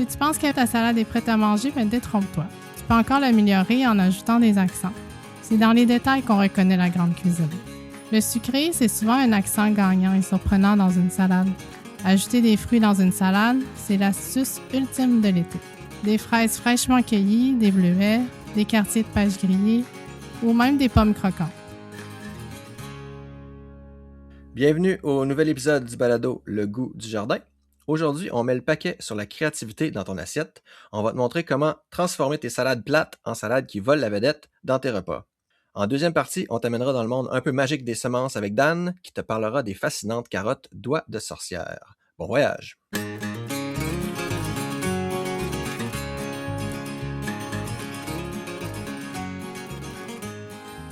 Si tu penses que ta salade est prête à manger, détrompe-toi. Tu peux encore l'améliorer en ajoutant des accents. C'est dans les détails qu'on reconnaît la grande cuisine. Le sucré, c'est souvent un accent gagnant et surprenant dans une salade. Ajouter des fruits dans une salade, c'est l'astuce ultime de l'été. Des fraises fraîchement cueillies, des bleuets, des quartiers de pêche grillés ou même des pommes croquantes. Bienvenue au nouvel épisode du balado Le goût du jardin. Aujourd'hui, on met le paquet sur la créativité dans ton assiette. On va te montrer comment transformer tes salades plates en salades qui volent la vedette dans tes repas. En deuxième partie, on t'amènera dans le monde un peu magique des semences avec Dan, qui te parlera des fascinantes carottes doigts de sorcière. Bon voyage!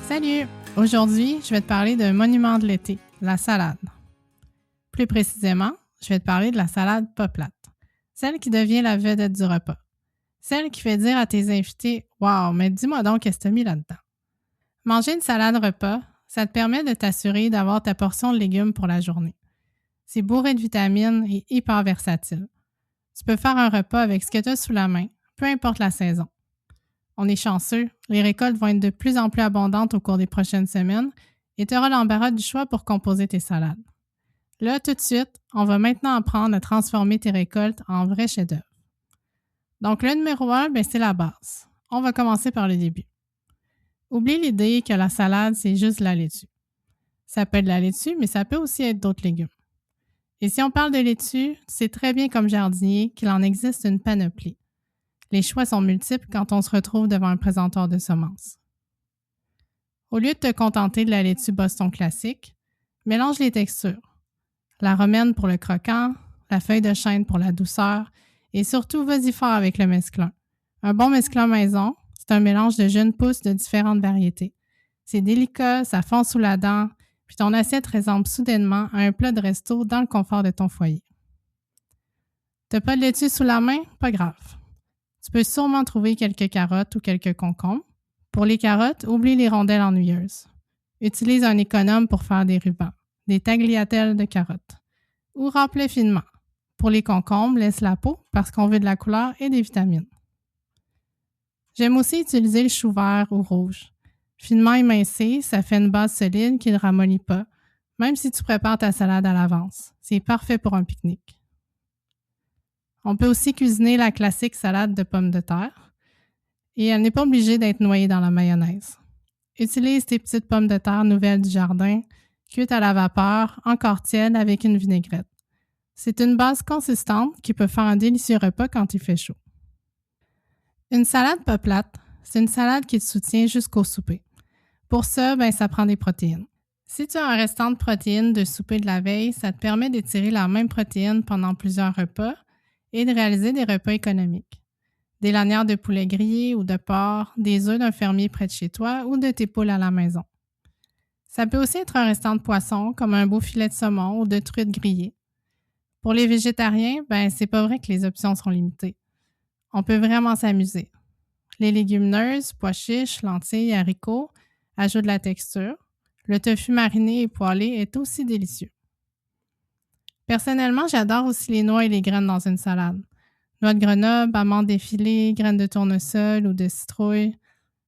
Salut! Aujourd'hui, je vais te parler d'un monument de l'été, la salade. Plus précisément, je vais te parler de la salade pas plate, celle qui devient la vedette du repas, celle qui fait dire à tes invités « Wow, mais dis-moi donc qu'est-ce que tu as mis là-dedans ». Manger une salade repas, ça te permet de t'assurer d'avoir ta portion de légumes pour la journée. C'est bourré de vitamines et hyper versatile. Tu peux faire un repas avec ce que tu as sous la main, peu importe la saison. On est chanceux, les récoltes vont être de plus en plus abondantes au cours des prochaines semaines et tu auras l'embarras du choix pour composer tes salades. Là, tout de suite, on va maintenant apprendre à transformer tes récoltes en vrais chefs-d'œuvre. Donc, le numéro 1, c'est la base. On va commencer par le début. Oublie l'idée que la salade, c'est juste la laitue. Ça peut être de la laitue, mais ça peut aussi être d'autres légumes. Et si on parle de laitue, c'est très bien comme jardinier qu'il en existe une panoplie. Les choix sont multiples quand on se retrouve devant un présentoir de semences. Au lieu de te contenter de la laitue Boston classique, mélange les textures. La romaine pour le croquant, la feuille de chêne pour la douceur et surtout, vas-y fort avec le mesclun. Un bon mesclun maison, c'est un mélange de jeunes pousses de différentes variétés. C'est délicat, ça fond sous la dent, puis ton assiette ressemble soudainement à un plat de resto dans le confort de ton foyer. T'as pas de laitue sous la main? Pas grave. Tu peux sûrement trouver quelques carottes ou quelques concombres. Pour les carottes, oublie les rondelles ennuyeuses. Utilise un économe pour faire des rubans, des tagliatelles de carottes. Ou râpe-les finement. Pour les concombres, laisse la peau parce qu'on veut de la couleur et des vitamines. J'aime aussi utiliser le chou vert ou rouge. Finement émincé, ça fait une base solide qui ne ramollit pas, même si tu prépares ta salade à l'avance. C'est parfait pour un pique-nique. On peut aussi cuisiner la classique salade de pommes de terre et elle n'est pas obligée d'être noyée dans la mayonnaise. Utilise tes petites pommes de terre nouvelles du jardin, cuites à la vapeur, encore tièdes avec une vinaigrette. C'est une base consistante qui peut faire un délicieux repas quand il fait chaud. Une salade pas plate, c'est une salade qui te soutient jusqu'au souper. Pour ça, ça prend des protéines. Si tu as un restant de protéines de souper de la veille, ça te permet d'étirer la même protéine pendant plusieurs repas et de réaliser des repas économiques. Des lanières de poulet grillé ou de porc, des œufs d'un fermier près de chez toi ou de tes poules à la maison. Ça peut aussi être un restant de poisson comme un beau filet de saumon ou de truite grillée. Pour les végétariens, c'est pas vrai que les options sont limitées. On peut vraiment s'amuser. Les légumineuses, pois chiches, lentilles, haricots ajoutent de la texture. Le tofu mariné et poêlé est aussi délicieux. Personnellement, j'adore aussi les noix et les graines dans une salade. Noix de Grenoble, amandes effilées, graines de tournesol ou de citrouille.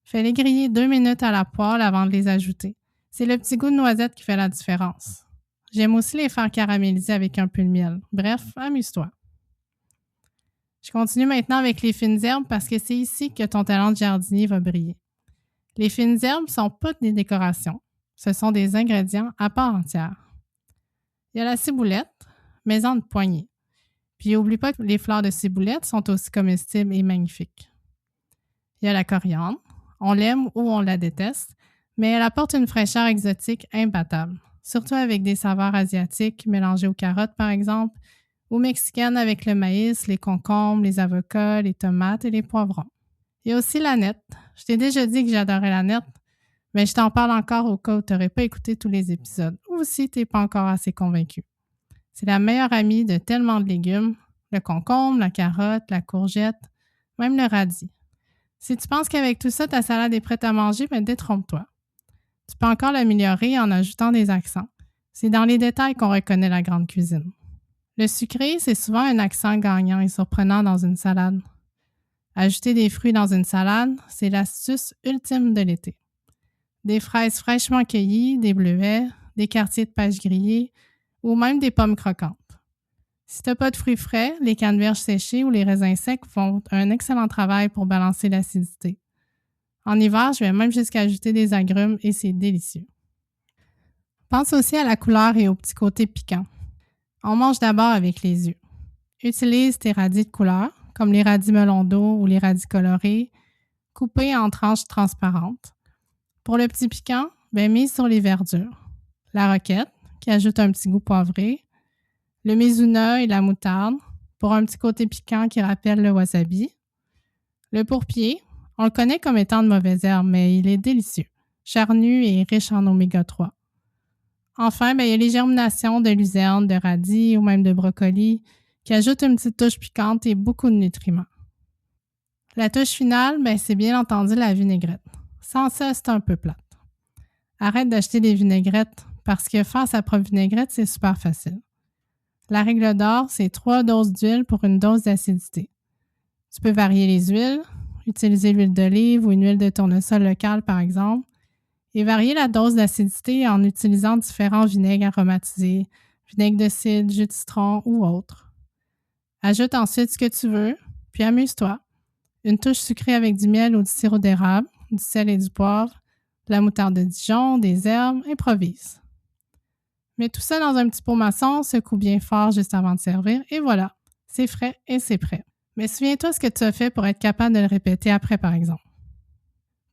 Fais-les griller 2 minutes à la poêle avant de les ajouter. C'est le petit goût de noisette qui fait la différence. J'aime aussi les faire caraméliser avec un peu de miel. Bref, amuse-toi. Je continue maintenant avec les fines herbes parce que c'est ici que ton talent de jardinier va briller. Les fines herbes ne sont pas des décorations. Ce sont des ingrédients à part entière. Il y a la ciboulette, mets-en de poignée. Puis n'oublie pas que les fleurs de ciboulette sont aussi comestibles et magnifiques. Il y a la coriandre. On l'aime ou on la déteste, mais elle apporte une fraîcheur exotique imbattable, surtout avec des saveurs asiatiques mélangées aux carottes par exemple, ou mexicaines avec le maïs, les concombres, les avocats, les tomates et les poivrons. Il y a aussi l'aneth. Je t'ai déjà dit que j'adorais l'aneth, mais je t'en parle encore au cas où tu n'aurais pas écouté tous les épisodes ou si tu n'es pas encore assez convaincu. C'est la meilleure amie de tellement de légumes, le concombre, la carotte, la courgette, même le radis. Si tu penses qu'avec tout ça, ta salade est prête à manger, détrompe-toi. Tu peux encore l'améliorer en ajoutant des accents. C'est dans les détails qu'on reconnaît la grande cuisine. Le sucré, c'est souvent un accent gagnant et surprenant dans une salade. Ajouter des fruits dans une salade, c'est l'astuce ultime de l'été. Des fraises fraîchement cueillies, des bleuets, des quartiers de pêche grillés ou même des pommes croquantes. Si tu n'as pas de fruits frais, les canneberges séchées ou les raisins secs font un excellent travail pour balancer l'acidité. En hiver, je vais même jusqu'à ajouter des agrumes et c'est délicieux. Pense aussi à la couleur et au petit côté piquant. On mange d'abord avec les yeux. Utilise tes radis de couleur, comme les radis melon d'eau ou les radis colorés, coupés en tranches transparentes. Pour le petit piquant, mise sur les verdures. La roquette, qui ajoute un petit goût poivré. Le mizuna et la moutarde, pour un petit côté piquant qui rappelle le wasabi. Le pourpier, on le connaît comme étant de mauvaises herbes, mais il est délicieux, charnu et riche en oméga 3. Enfin, il y a les germinations de luzerne, de radis ou même de brocoli qui ajoutent une petite touche piquante et beaucoup de nutriments. La touche finale, c'est bien entendu la vinaigrette. Sans ça, c'est un peu plate. Arrête d'acheter des vinaigrettes parce que faire sa propre vinaigrette, c'est super facile. La règle d'or, c'est 3 doses d'huile pour une dose d'acidité. Tu peux varier les huiles, utiliser l'huile d'olive ou une huile de tournesol locale par exemple, et varier la dose d'acidité en utilisant différents vinaigres aromatisés, vinaigre de cidre, jus de citron ou autres. Ajoute ensuite ce que tu veux, puis amuse-toi. Une touche sucrée avec du miel ou du sirop d'érable, du sel et du poivre, de la moutarde de Dijon, des herbes, improvise. Mets tout ça dans un petit pot maçon, secoue bien fort juste avant de servir, et voilà, c'est frais et c'est prêt. Mais souviens-toi ce que tu as fait pour être capable de le répéter après, par exemple.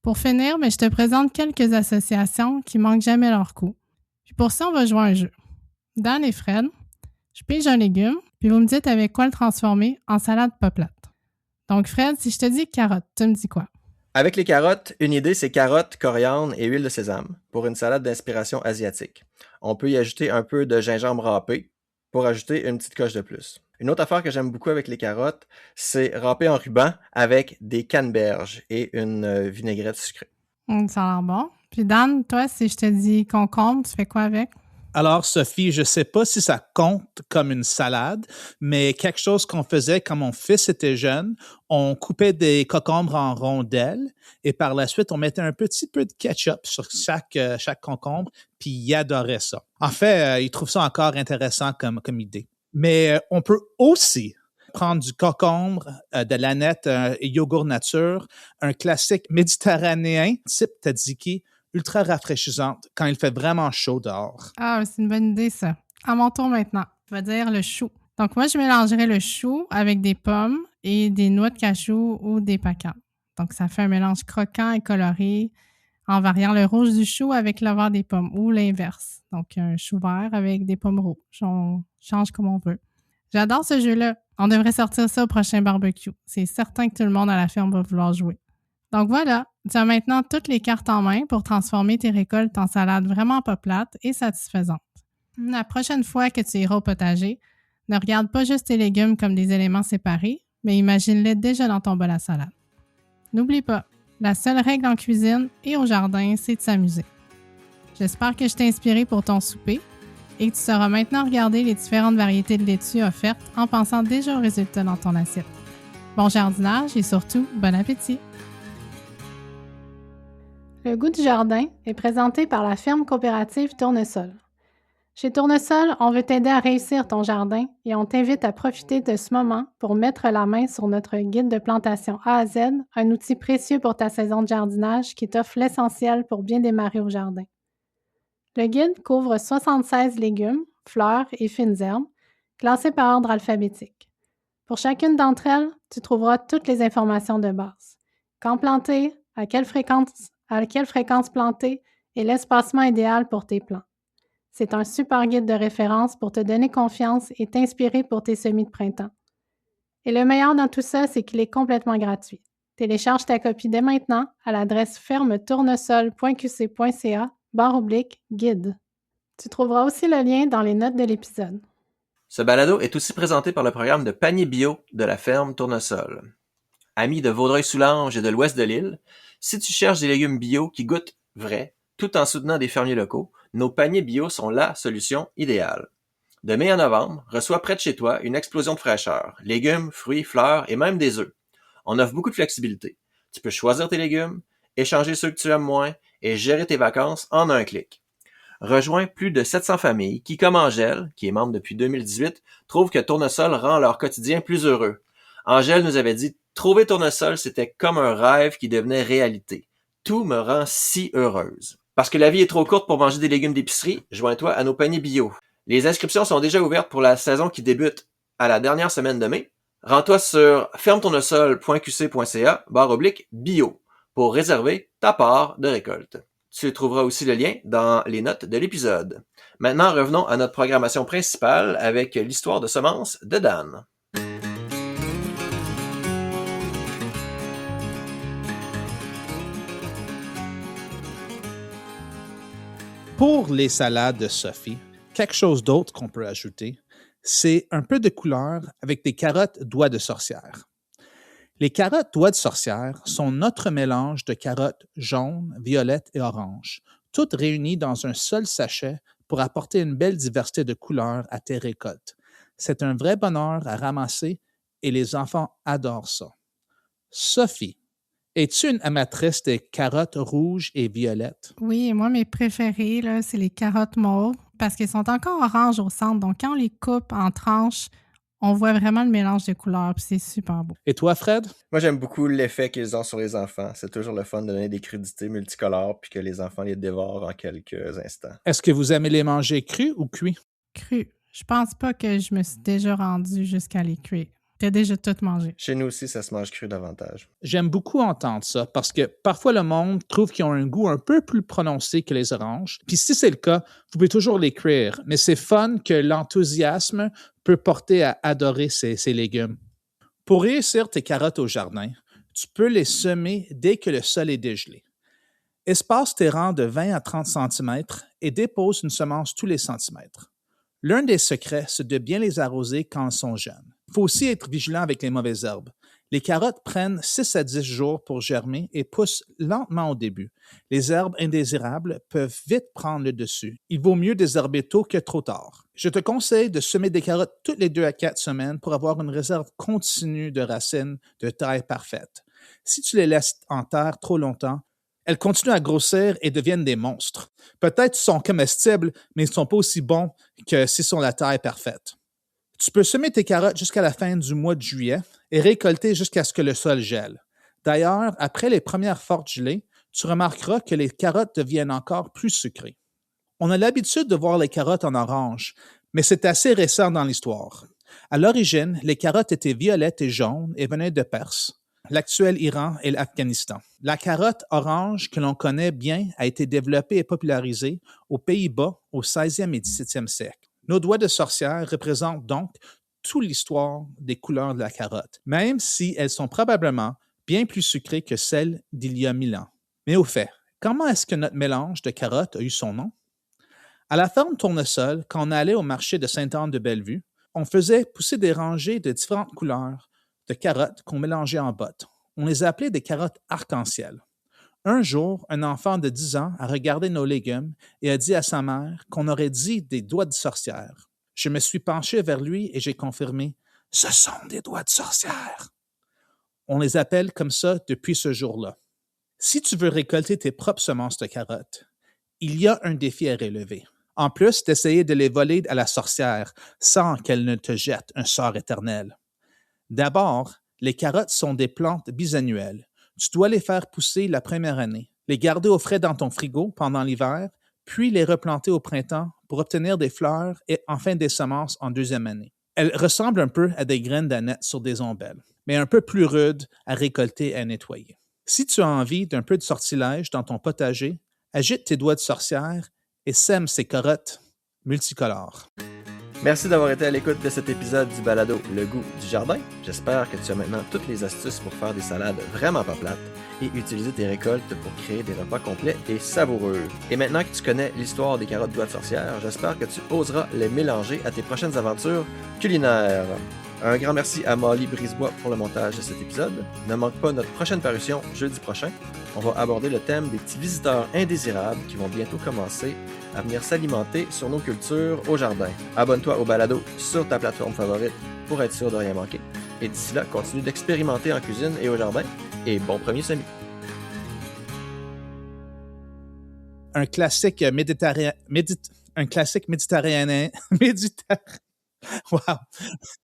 Pour finir, je te présente quelques associations qui manquent jamais leur coup. Puis pour ça, on va jouer à un jeu. Dan et Fred, je pige un légume, puis vous me dites avec quoi le transformer en salade pas plate. Donc Fred, si je te dis carotte, tu me dis quoi? Avec les carottes, une idée, c'est carottes, coriandre et huile de sésame pour une salade d'inspiration asiatique. On peut y ajouter un peu de gingembre râpé pour ajouter une petite coche de plus. Une autre affaire que j'aime beaucoup avec les carottes, c'est râper en ruban avec des canneberges et une vinaigrette sucrée. Ça a l'air bon. Puis Dan, toi, si je te dis concombre, tu fais quoi avec? Alors, Sophie, je ne sais pas si ça compte comme une salade, mais quelque chose qu'on faisait quand mon fils était jeune, on coupait des concombres en rondelles et par la suite, on mettait un petit peu de ketchup sur chaque concombre, puis il adorait ça. En fait, il trouve ça encore intéressant comme idée. Mais on peut aussi prendre du concombre, de l'aneth et yogourt nature, un classique méditerranéen type tzatziki, ultra rafraîchissante quand il fait vraiment chaud dehors. Ah, c'est une bonne idée, ça. À mon tour maintenant, je vais dire le chou. Donc, moi, je mélangerais le chou avec des pommes et des noix de cajou ou des pacans. Donc, ça fait un mélange croquant et coloré en variant le rouge du chou avec le vert des pommes ou l'inverse. Donc, un chou vert avec des pommes rouges. On change comme on veut. J'adore ce jeu-là. On devrait sortir ça au prochain barbecue. C'est certain que tout le monde à la ferme va vouloir jouer. Donc voilà, tu as maintenant toutes les cartes en main pour transformer tes récoltes en salade vraiment pas plate et satisfaisante. La prochaine fois que tu iras au potager, ne regarde pas juste tes légumes comme des éléments séparés, mais imagine-les déjà dans ton bol à salade. N'oublie pas, la seule règle en cuisine et au jardin, c'est de s'amuser. J'espère que je t'ai inspiré pour ton souper et que tu sauras maintenant regarder les différentes variétés de laitue offertes en pensant déjà aux résultats dans ton assiette. Bon jardinage et surtout, bon appétit! Le goût du jardin est présenté par la ferme coopérative Tournesol. Chez Tournesol, on veut t'aider à réussir ton jardin et on t'invite à profiter de ce moment pour mettre la main sur notre guide de plantation A à Z, un outil précieux pour ta saison de jardinage qui t'offre l'essentiel pour bien démarrer au jardin. Le guide couvre 76 légumes, fleurs et fines herbes, classés par ordre alphabétique. Pour chacune d'entre elles, tu trouveras toutes les informations de base. Quand planter, à quelle fréquence planter et l'espacement idéal pour tes plants. C'est un super guide de référence pour te donner confiance et t'inspirer pour tes semis de printemps. Et le meilleur dans tout ça, c'est qu'il est complètement gratuit. Télécharge ta copie dès maintenant à l'adresse fermetournesol.qc.ca/guide. Tu trouveras aussi le lien dans les notes de l'épisode. Ce balado est aussi présenté par le programme de panier bio de la ferme Tournesol. Amis de Vaudreuil-Soulanges et de l'ouest de l'île, si tu cherches des légumes bio qui goûtent vrai, tout en soutenant des fermiers locaux, nos paniers bio sont la solution idéale. De mai à novembre, reçois près de chez toi une explosion de fraîcheur. Légumes, fruits, fleurs et même des œufs. On offre beaucoup de flexibilité. Tu peux choisir tes légumes, échanger ceux que tu aimes moins et gérer tes vacances en un clic. Rejoins plus de 700 familles qui, comme Angèle, qui est membre depuis 2018, trouvent que Tournesol rend leur quotidien plus heureux. Angèle nous avait dit « Trouver Tournesol, c'était comme un rêve qui devenait réalité. Tout me rend si heureuse. » Parce que la vie est trop courte pour manger des légumes d'épicerie, joins-toi à nos paniers bio. Les inscriptions sont déjà ouvertes pour la saison qui débute à la dernière semaine de mai. Rends-toi sur fermetournesol.qc.ca/bio pour réserver ta part de récolte. Tu trouveras aussi le lien dans les notes de l'épisode. Maintenant, revenons à notre programmation principale avec l'histoire de semences de Dan. Pour les salades de Sophie, quelque chose d'autre qu'on peut ajouter, c'est un peu de couleur avec des carottes doigts de sorcière. Les carottes doigts de sorcière sont notre mélange de carottes jaunes, violettes et oranges, toutes réunies dans un seul sachet pour apporter une belle diversité de couleurs à tes récoltes. C'est un vrai bonheur à ramasser et les enfants adorent ça. Sophie, es-tu une amatrice des carottes rouges et violettes? Oui, et moi, mes préférées, là, c'est les carottes mauves parce qu'elles sont encore oranges au centre. Donc, quand on les coupe en tranches, on voit vraiment le mélange de couleurs, puis c'est super beau. Et toi, Fred? Moi, j'aime beaucoup l'effet qu'ils ont sur les enfants. C'est toujours le fun de donner des crudités multicolores puis que les enfants les dévorent en quelques instants. Est-ce que vous aimez les manger crus ou cuits? Cru. Je pense pas que je me suis déjà rendue jusqu'à les cuire. T'as déjà tout mangé. Chez nous aussi, ça se mange cru davantage. J'aime beaucoup entendre ça parce que parfois le monde trouve qu'ils ont un goût un peu plus prononcé que les oranges. Puis si c'est le cas, vous pouvez toujours les cuire. Mais c'est fun que l'enthousiasme peut porter à adorer ces légumes. Pour réussir tes carottes au jardin, tu peux les semer dès que le sol est dégelé. Espace tes rangs de 20 à 30 cm et dépose une semence tous les centimètres. L'un des secrets, c'est de bien les arroser quand elles sont jeunes. Il faut aussi être vigilant avec les mauvaises herbes. Les carottes prennent 6 à 10 jours pour germer et poussent lentement au début. Les herbes indésirables peuvent vite prendre le dessus. Il vaut mieux désherber tôt que trop tard. Je te conseille de semer des carottes toutes les 2 à 4 semaines pour avoir une réserve continue de racines de taille parfaite. Si tu les laisses en terre trop longtemps, elles continuent à grossir et deviennent des monstres. Peut-être sont comestibles, mais ils ne sont pas aussi bons que s'ils sont la taille parfaite. Tu peux semer tes carottes jusqu'à la fin du mois de juillet et récolter jusqu'à ce que le sol gèle. D'ailleurs, après les premières fortes gelées, tu remarqueras que les carottes deviennent encore plus sucrées. On a l'habitude de voir les carottes en orange, mais c'est assez récent dans l'histoire. À l'origine, les carottes étaient violettes et jaunes et venaient de Perse, l'actuel Iran et l'Afghanistan. La carotte orange que l'on connaît bien a été développée et popularisée aux Pays-Bas au 16e et 17e siècle. Nos doigts de sorcière représentent donc toute l'histoire des couleurs de la carotte, même si elles sont probablement bien plus sucrées que celles d'il y a 1000 ans. Mais au fait, comment est-ce que notre mélange de carottes a eu son nom? À la ferme Tournesol, quand on allait au marché de Sainte-Anne-de-Bellevue, on faisait pousser des rangées de différentes couleurs de carottes qu'on mélangeait en bottes. On les appelait des carottes arc-en-ciel. Un jour, un enfant de 10 ans a regardé nos légumes et a dit à sa mère qu'on aurait dit des doigts de sorcière. Je me suis penché vers lui et j'ai confirmé « Ce sont des doigts de sorcière ». On les appelle comme ça depuis ce jour-là. Si tu veux récolter tes propres semences de carottes, il y a un défi à relever. En plus d'essayer de les voler à la sorcière sans qu'elle ne te jette un sort éternel. D'abord, les carottes sont des plantes bisannuelles. Tu dois les faire pousser la première année, les garder au frais dans ton frigo pendant l'hiver, puis les replanter au printemps pour obtenir des fleurs et enfin des semences en deuxième année. Elles ressemblent un peu à des graines d'aneth sur des ombelles, mais un peu plus rudes à récolter et à nettoyer. Si tu as envie d'un peu de sortilège dans ton potager, agite tes doigts de sorcière et sème ces carottes multicolores. Merci d'avoir été à l'écoute de cet épisode du balado Le goût du jardin. J'espère que tu as maintenant toutes les astuces pour faire des salades vraiment pas plates et utiliser tes récoltes pour créer des repas complets et savoureux. Et maintenant que tu connais l'histoire des carottes doigts de sorcière, j'espère que tu oseras les mélanger à tes prochaines aventures culinaires. Un grand merci à Molly Brisebois pour le montage de cet épisode. Ne manque pas notre prochaine parution jeudi prochain. On va aborder le thème des petits visiteurs indésirables qui vont bientôt commencer à venir s'alimenter sur nos cultures au jardin. Abonne-toi au balado sur ta plateforme favorite pour être sûr de rien manquer. Et d'ici là, continue d'expérimenter en cuisine et au jardin. Et bon premier semis! Un classique méditerranéen. Wow.